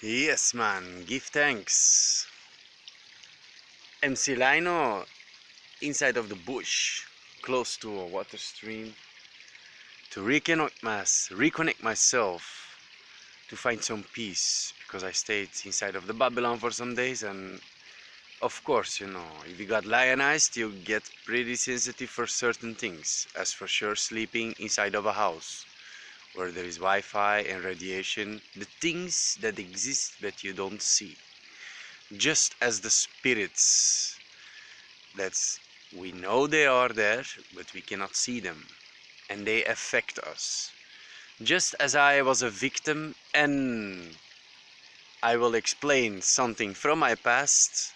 Yes, man, give thanks. MC Lino inside of the bush, close to a water stream, to reconnect myself, to find some peace, because I stayed inside of the Babylon for some days, and of course, if you got lionized, you get pretty sensitive for certain things, as for sure sleeping inside of a house where there is Wi-Fi and radiation, the things that exist that you don't see. Just as the spirits that's we know they are there, but we cannot see them, and they affect us. Just as I was a victim, and I will explain something from my past,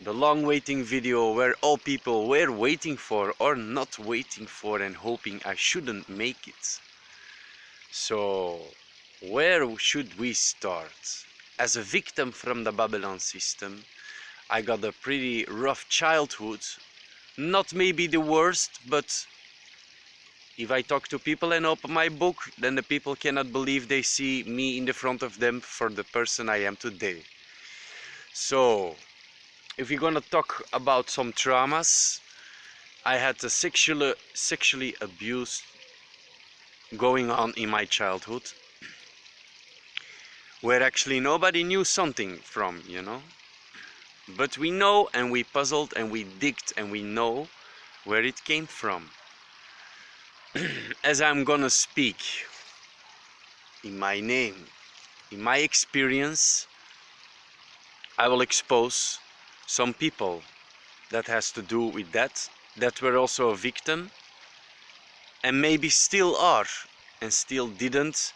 the long waiting video where all people were waiting for or not waiting for and hoping I shouldn't make it. So, where should we start? As a victim from the Babylon system, I got a pretty rough childhood. Not maybe the worst, but if I talk to people and open my book, then the people cannot believe they see me in the front of them for the person I am today. So, if we're gonna talk about some traumas, I had a sexually abused going on in my childhood, where actually nobody knew something from. But we know, and we puzzled and we digged and we know where it came from. As I'm gonna speak in my name, in my experience, I will expose some people that has to do with that were also a victim and maybe still are and still didn't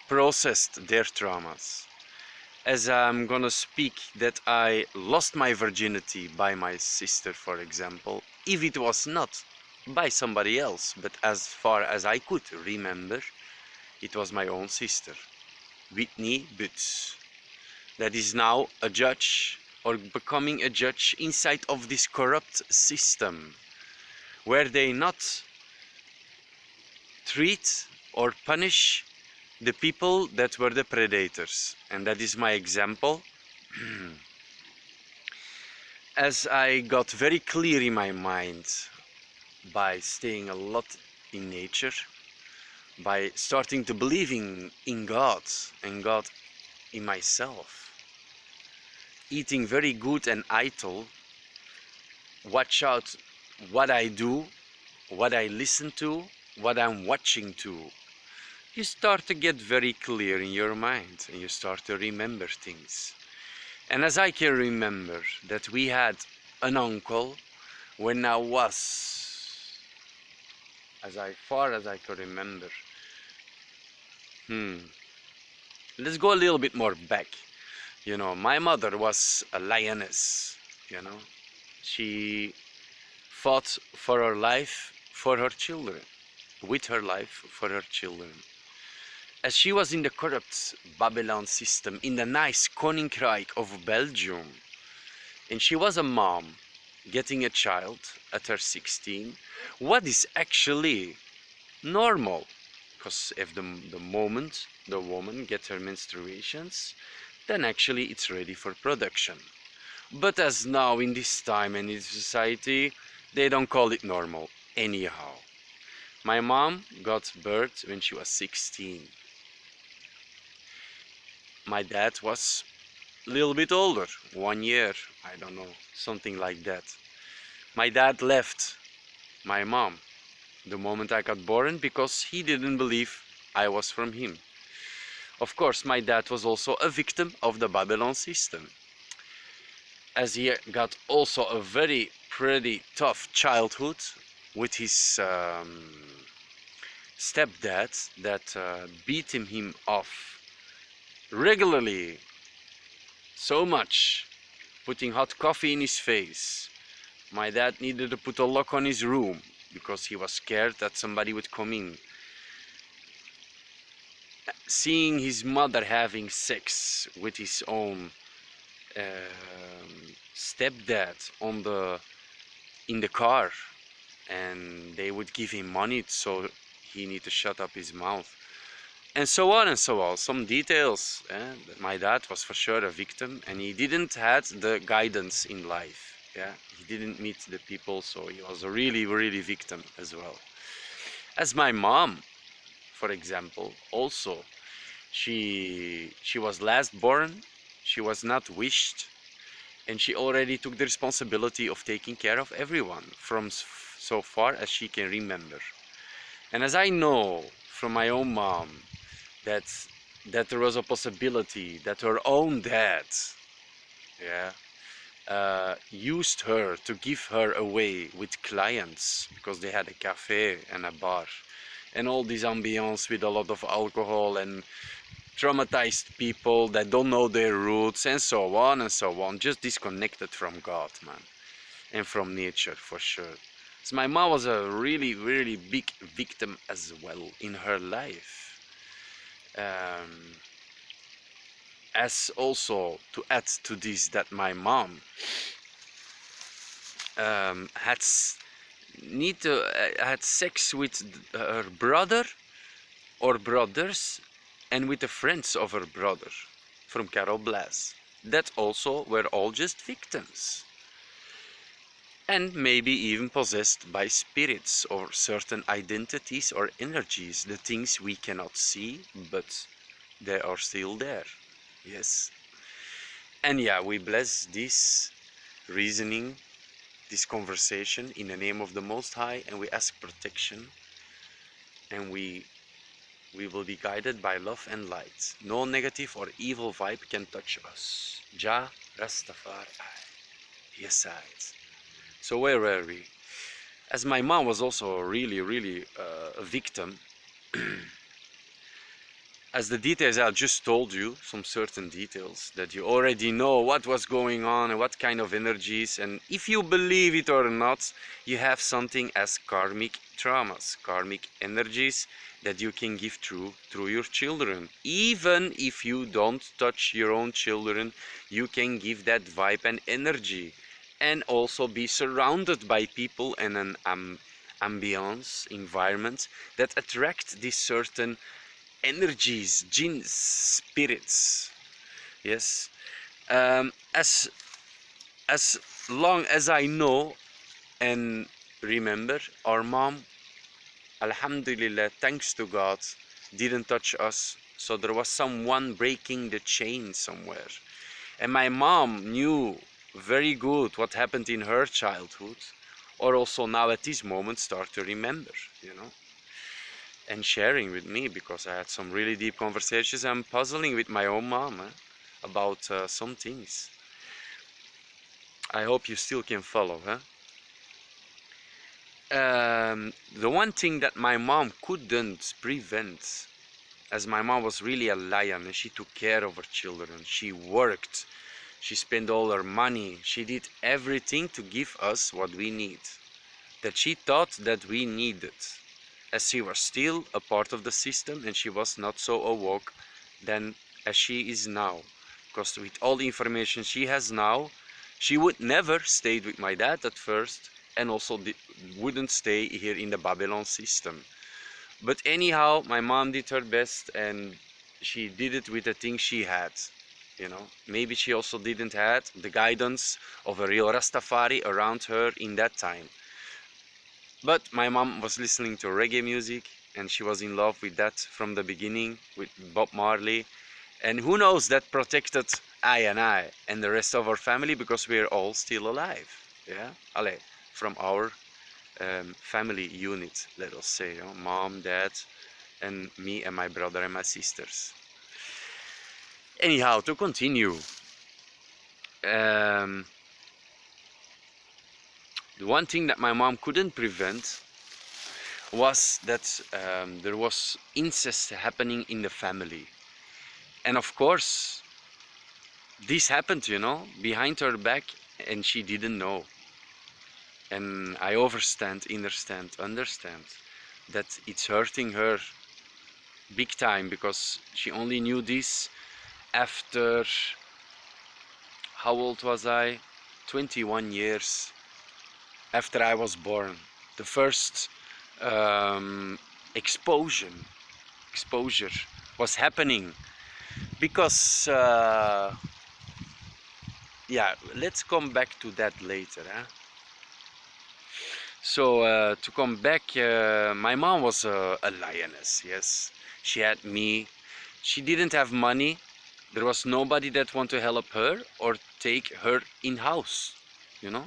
process their traumas. As I'm gonna speak that I lost my virginity by my sister, for example, if it was not by somebody else, but as far as I could remember, it was my own sister, Whitney Butts, that is now a judge or becoming a judge inside of this corrupt system, where they not treat or punish the people that were the predators. And that is my example. As I got very clear in my mind by staying a lot in nature, by starting to believe in God and God in myself, eating very good and idle, watch out what I do, what I listen to, what I'm watching to. You start to get very clear in your mind and you start to remember things. And as I can remember that we had an uncle when I was, as far as I can remember, let's go a little bit more back. My mother was a lioness. She fought for her life, for her children, with her life for her children. As she was in the corrupt Babylon system, in the nice Koninkrijk of Belgium, and she was a mom getting a child at her 16, what is actually normal? Because if the moment the woman gets her menstruations, then actually it's ready for production. But as now in this time and in society, they don't call it normal anyhow. My mom got birth when she was 16. My dad was a little bit older, 1 year, I don't know, something like that. My dad left my mom the moment I got born because he didn't believe I was from him. Of course, my dad was also a victim of the Babylon system, as he got also a very pretty tough childhood with his stepdad that beat him off regularly, so much, putting hot coffee in his face. My dad needed to put a lock on his room because he was scared that somebody would come in. Seeing his mother having sex with his own stepdad in the car, and they would give him money so he need to shut up his mouth. and so on and so on. Some details. My dad was for sure a victim, and he didn't had the guidance in life. Yeah, he didn't meet the people, so he was a really, really victim as well. As my mom, for example, also she was last born. She was not wished, and she already took the responsibility of taking care of everyone from so far as she can remember. And as I know from my own mom that there was a possibility that her own dad, yeah, used her to give her away with clients because they had a cafe and a bar and all this ambiance with a lot of alcohol and traumatized people that don't know their roots and so on and so on, just disconnected from God, man, and from nature for sure. So my mom was a really, really big victim as well in her life. As also to add to this, that my mom had had sex with her brother or brothers and with the friends of her brother from Carol Blas. That also were all just victims. And maybe even possessed by spirits or certain identities or energies, the things we cannot see, but they are still there. Yes. And yeah, we bless this reasoning, this conversation in the name of the Most High, and we ask protection, and we will be guided by love and light. No negative or evil vibe can touch us. Jah Rastafari. Yes, side. So where were we? As my mom was also really, really a victim, as the details I just told you, some certain details that you already know what was going on and what kind of energies, and if you believe it or not, you have something as karmic traumas, karmic energies that you can give through your children. Even if you don't touch your own children, you can give that vibe and energy, and also be surrounded by people and an ambience environment that attract this certain energies, jinns, spirits. Yes. Um, as as long as I know and remember, our mom, Alhamdulillah, thanks to God, didn't touch us. So there was someone breaking the chain somewhere. And my mom knew very good what happened in her childhood, or also now at this moment start to remember, you know, and sharing with me, because I had some really deep conversations. I'm puzzling with my own mom about some things. I hope you still can follow, huh? The one thing that my mom couldn't prevent, as my mom was really a lion and she took care of her children, she worked, she spent all her money, she did everything to give us what we need, that she thought that we needed, as she was still a part of the system and she was not so awoke then as she is now. Because with all the information she has now, she would never stayed with my dad at first, and also wouldn't stay here in the Babylon system. But anyhow, my mom did her best, and she did it with the things she had. You know, maybe she also didn't had the guidance of a real Rastafari around her in that time. But my mom was listening to reggae music, and she was in love with that from the beginning, with Bob Marley. And who knows, that protected I and the rest of our family, because we're all still alive. Yeah, allez, from our family unit, let us say, you know, mom, dad, and me and my brother and my sisters. Anyhow, to continue, um, the one thing that my mom couldn't prevent was that there was incest happening in the family. And of course, this happened, you know, behind her back, and she didn't know. And I understand that it's hurting her big time, because she only knew this after, how old was I? 21 years after I was born. The first um, exposure was happening. Because yeah, let's come back to that later, huh? So to come back, my mom was a lioness. Yes, she had me. She didn't have money. There was nobody that want to help her or take her in house, you know,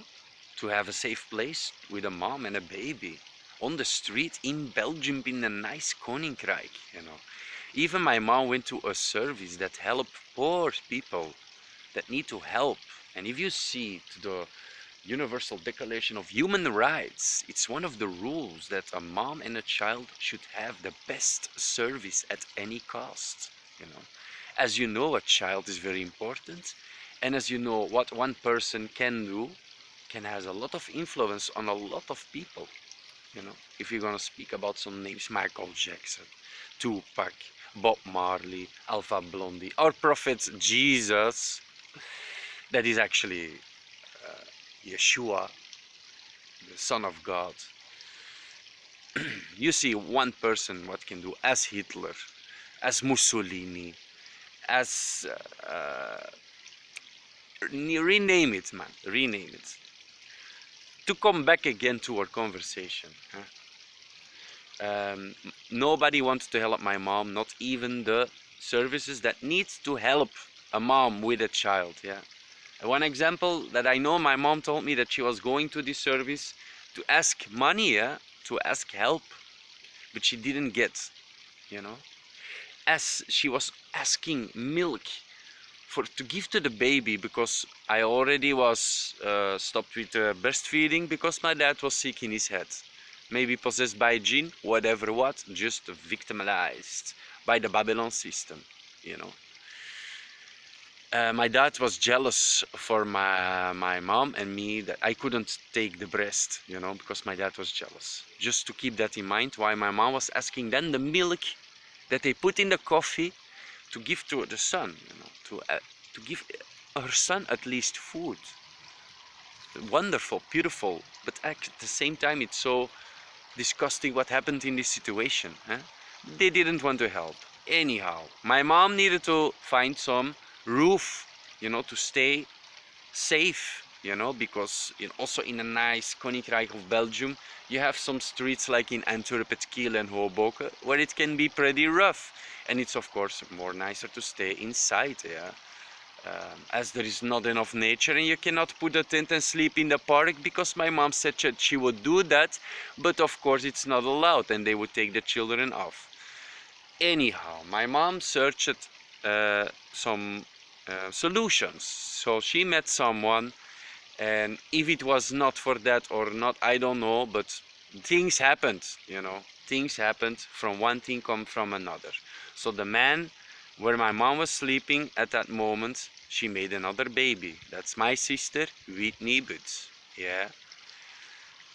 to have a safe place with a mom and a baby on the street in Belgium, in a nice Koninkrijk, you know. Even my mom went to a service that help poor people that need to help. And if you see to the Universal Declaration of Human Rights, it's one of the rules that a mom and a child should have the best service at any cost, you know. As you know, a child is very important, and as you know, what one person can do can has a lot of influence on a lot of people, you know. If you're gonna speak about some names, Michael Jackson, Tupac, Bob Marley, Alpha Blondie, our prophet Jesus, that is actually Yeshua, the Son of God. You see one person what can do, as Hitler, as Mussolini, as rename it, man, rename it. To come back again to our conversation, huh? Nobody wants to help my mom, not even the services that needs to help a mom with a child. Yeah. One example that I know, my mom told me that she was going to this service to ask money, yeah, to ask help, but she didn't get, you know. As she was asking milk for to give to the baby, because I already was stopped with breastfeeding because my dad was sick in his head, maybe possessed by a jinn, whatever, what, just victimized by the Babylon system, you know. My dad was jealous for my mom and me that I couldn't take the breast, you know, because my dad was jealous. Just to keep that in mind, why my mom was asking then the milk that they put in the coffee to give to the son, you know, to give her son at least food. Wonderful, beautiful, but at the same time it's so disgusting what happened in this situation. Huh? They didn't want to help. Anyhow, my mom needed to find some roof, you know, to stay safe, you know, because also in a nice Koninkrijk of Belgium, you have some streets like in Antwerp, Kiel and Hoboken, where it can be pretty rough. And it's of course more nicer to stay inside, yeah. As there is not enough nature and you cannot put a tent and sleep in the park, because my mom said that she would do that, but of course it's not allowed and they would take the children off. Anyhow, my mom searched some solutions. So she met someone, and if it was not for that or not, I don't know, but things happened, you know. Things happened, from one thing come from another. So the man where my mom was sleeping at that moment, she made another baby. That's my sister, Whitney Boots. Yeah.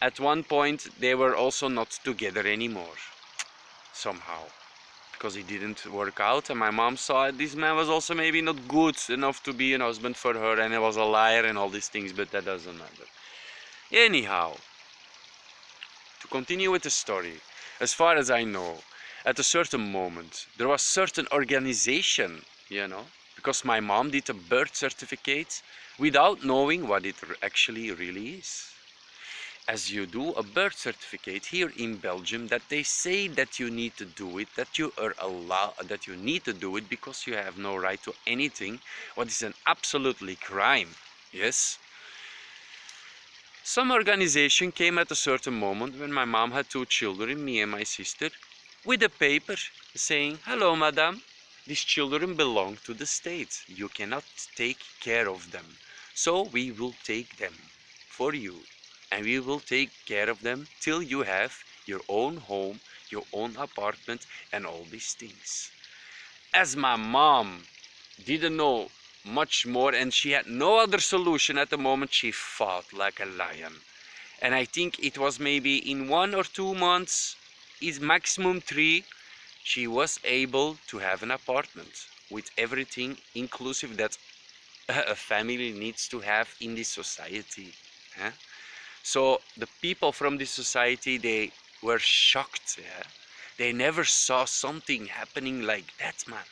At one point, they were also not together anymore, somehow, because it didn't work out, and my mom saw this man was also maybe not good enough to be a husband for her, and he was a liar and all these things, but that doesn't matter. Anyhow, to continue with the story, as far as I know, at a certain moment there was certain organization, you know, because my mom did a birth certificate without knowing what it actually really is. As you do a birth certificate here in Belgium, that they say that you need to do it, that you are allowed, that you need to do it because you have no right to anything, what is an absolutely crime. Yes. Some organization came at a certain moment when my mom had two children, me and my sister, with a paper saying, "Hello, madam, these children belong to the state. You cannot take care of them. So we will take them for you. And we will take care of them till you have your own home, your own apartment, and all these things." As my mom didn't know much more and she had no other solution at the moment, she fought like a lion. And I think it was maybe in 1 or 2 months, is maximum 3, she was able to have an apartment with everything inclusive that a family needs to have in this society. Huh? So the people from this society, they were shocked. Yeah? They never saw something happening like that, man.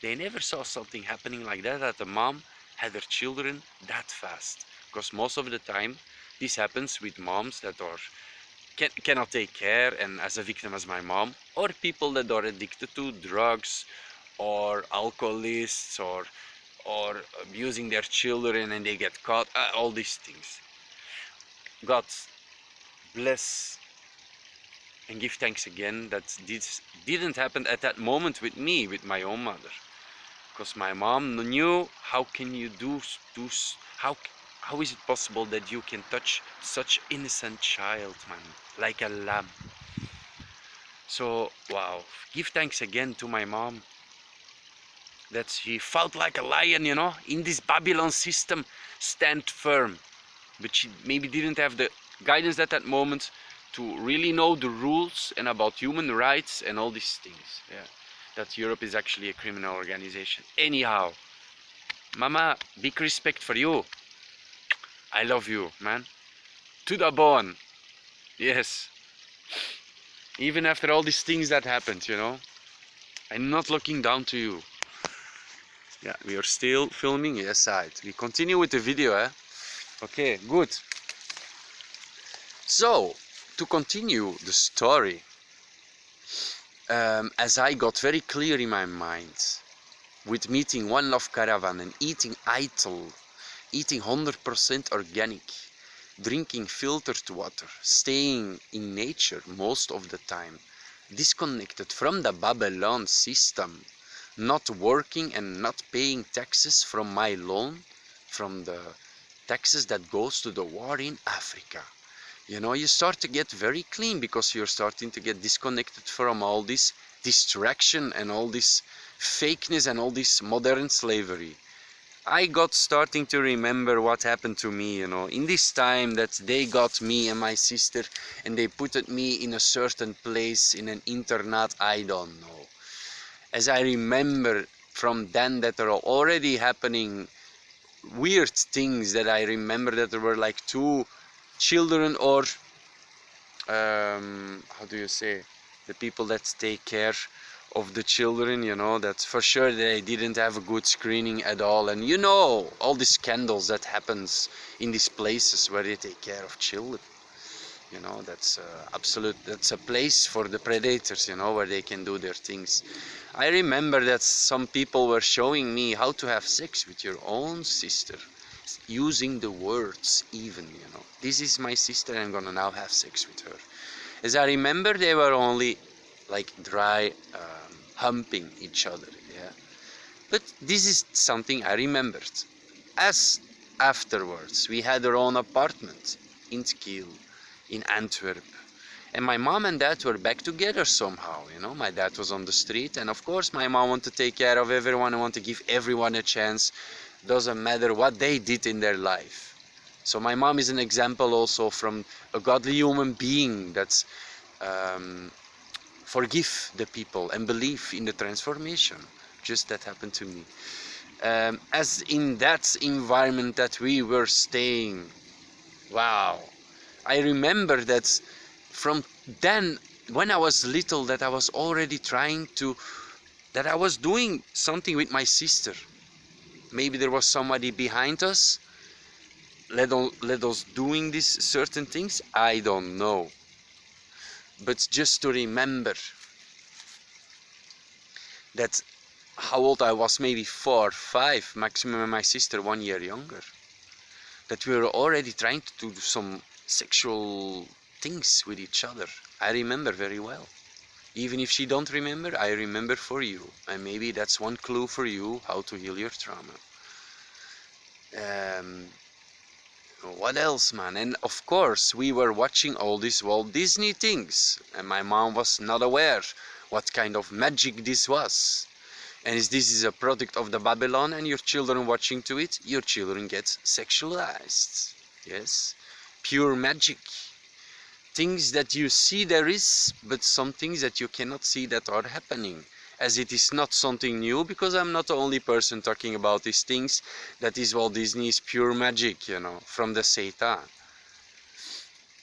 They never saw something happening like that the mom had her children that fast. Because most of the time, this happens with moms that are cannot take care, and as a victim as my mom, or people that are addicted to drugs, or alcoholists, or abusing their children and they get caught. All these things. God bless and give thanks again that this didn't happen at that moment with me, with my own mother, because my mom knew how can you do how how is it possible that you can touch such innocent child, man, like a lamb. So wow, give thanks again to my mom that she fought like a lion, you know, in this Babylon system, stand firm. But she maybe didn't have the guidance at that moment to really know the rules and about human rights and all these things. Yeah, that Europe is actually a criminal organization. Anyhow, Mama, big respect for you. I love you, man. To the bone. Yes. Even after all these things that happened, you know, I'm not looking down to you. Yeah, we are still filming. Yes, side. We continue with the video, eh? Okay, good. So, to continue the story, as I got very clear in my mind with meeting One Love Caravan and eating idle, eating 100% organic, drinking filtered water, staying in nature most of the time, disconnected from the Babylon system, not working and not paying taxes from my loan, from the taxes that goes to the war in Africa. You know, you start to get very clean because you're starting to get disconnected from all this distraction and all this fakeness and all this modern slavery. I got starting to remember what happened to me, you know, in this time that they got me and my sister and they put me in a certain place in an internat, I don't know. As I remember from then that there are already happening weird things, that I remember that there were like two children, or how do you say, the people that take care of the children, you know, that for sure they didn't have a good screening at all, and you know all the scandals that happens in these places where they take care of children. You know, that's absolute, that's a place for the predators, you know, where they can do their things. I remember that some people were showing me how to have sex with your own sister, using the words even, you know, this is my sister, I'm gonna now have sex with her. As I remember, they were only like dry humping each other, yeah. But this is something I remembered. As afterwards, we had our own apartment in Kiel, in Antwerp. And my mom and dad were back together somehow, you know. My dad was on the street, and of course my mom wanted to take care of everyone and want to give everyone a chance. Doesn't matter what they did in their life. So my mom is an example also from a godly human being that's forgive the people and believe in the transformation. Just that happened to me. As in that environment that we were staying, wow. I remember that from then, when I was little, that I was already trying to, that I was doing something with my sister. Maybe there was somebody behind us, let us doing these certain things, I don't know. But just to remember that how old I was, maybe 4, 5, maximum, and my sister 1 year younger, that we were already trying to do some sexual things with each other. I remember very well. Even if she don't remember, I remember for you. And maybe that's one clue for you how to heal your trauma. What else, man? And of course, we were watching all these Walt Disney things. And my mom was not aware what kind of magic this was. And if this is a product of the Babylon and your children watching to it, your children get sexualized. Yes? Pure magic. Things that you see there is, but some things that you cannot see that are happening. As it is not something new, because I'm not the only person talking about these things. That is Walt Disney's pure magic, you know, from the Satan.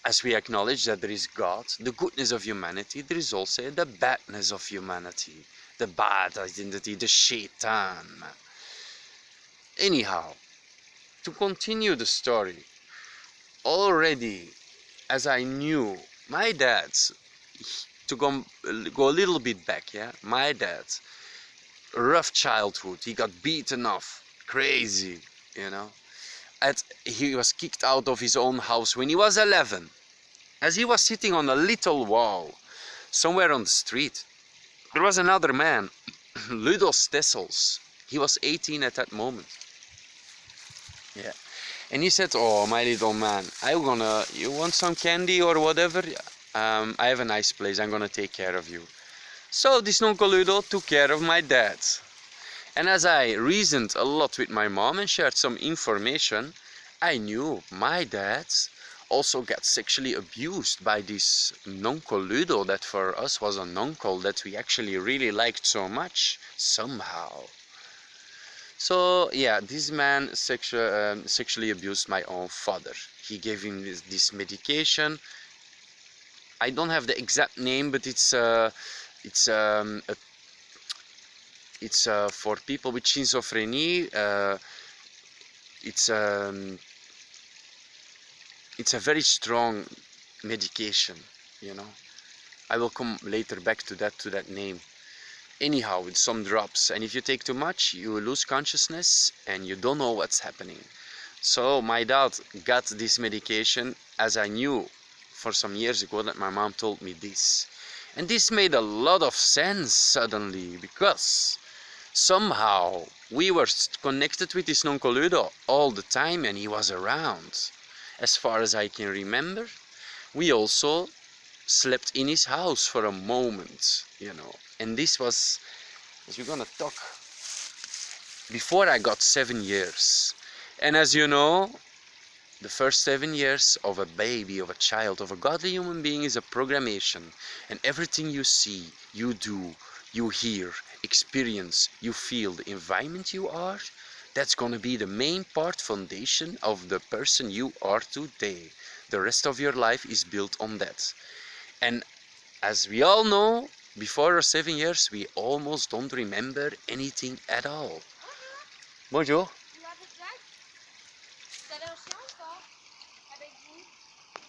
as we acknowledge that there is God, the goodness of humanity, there is also the badness of humanity, the bad identity, the shaitan. Anyhow, to continue the story, already as I knew, my dad's, to go a little bit back, yeah, my dad's rough childhood, he got beaten off, crazy, you know. He was kicked out of his own house when he was 11, as he was sitting on a little wall somewhere on the street. There was another man, Ludo Stessels. He was 18 at that moment. Yeah. And he said, "Oh, my little man, you want some candy or whatever? I have a nice place, I'm gonna take care of you." So this Nonkel Ludo took care of my dad. And as I reasoned a lot with my mom and shared some information, I knew my dad also got sexually abused by this Nonkel Ludo that for us was an uncle that we actually really liked so much, somehow. So yeah, this man sexually abused my own father. He gave him this medication. I don't have the exact name, but it's for people with schizophrenia. It's a very strong medication, you know. I will come later back to that name. Anyhow, with some drops, and if you take too much, you lose consciousness and you don't know what's happening. So my dad got this medication, as I knew for some years ago that my mom told me this. And this made a lot of sense suddenly, because somehow we were connected with this Nonkel Ludo all the time and he was around. As far as I can remember, we also slept in his house for a moment, you know. And this was, as we're gonna talk, before I got 7 years. And as you know, the first 7 years of a baby, of a child, of a godly human being is a programmation. And everything you see, you do, you hear, experience, you feel, the environment you are, that's gonna be the main part, foundation of the person you are today. The rest of your life is built on that. And as we all know, before our 7 years, we almost don't remember anything at all. Bonjour.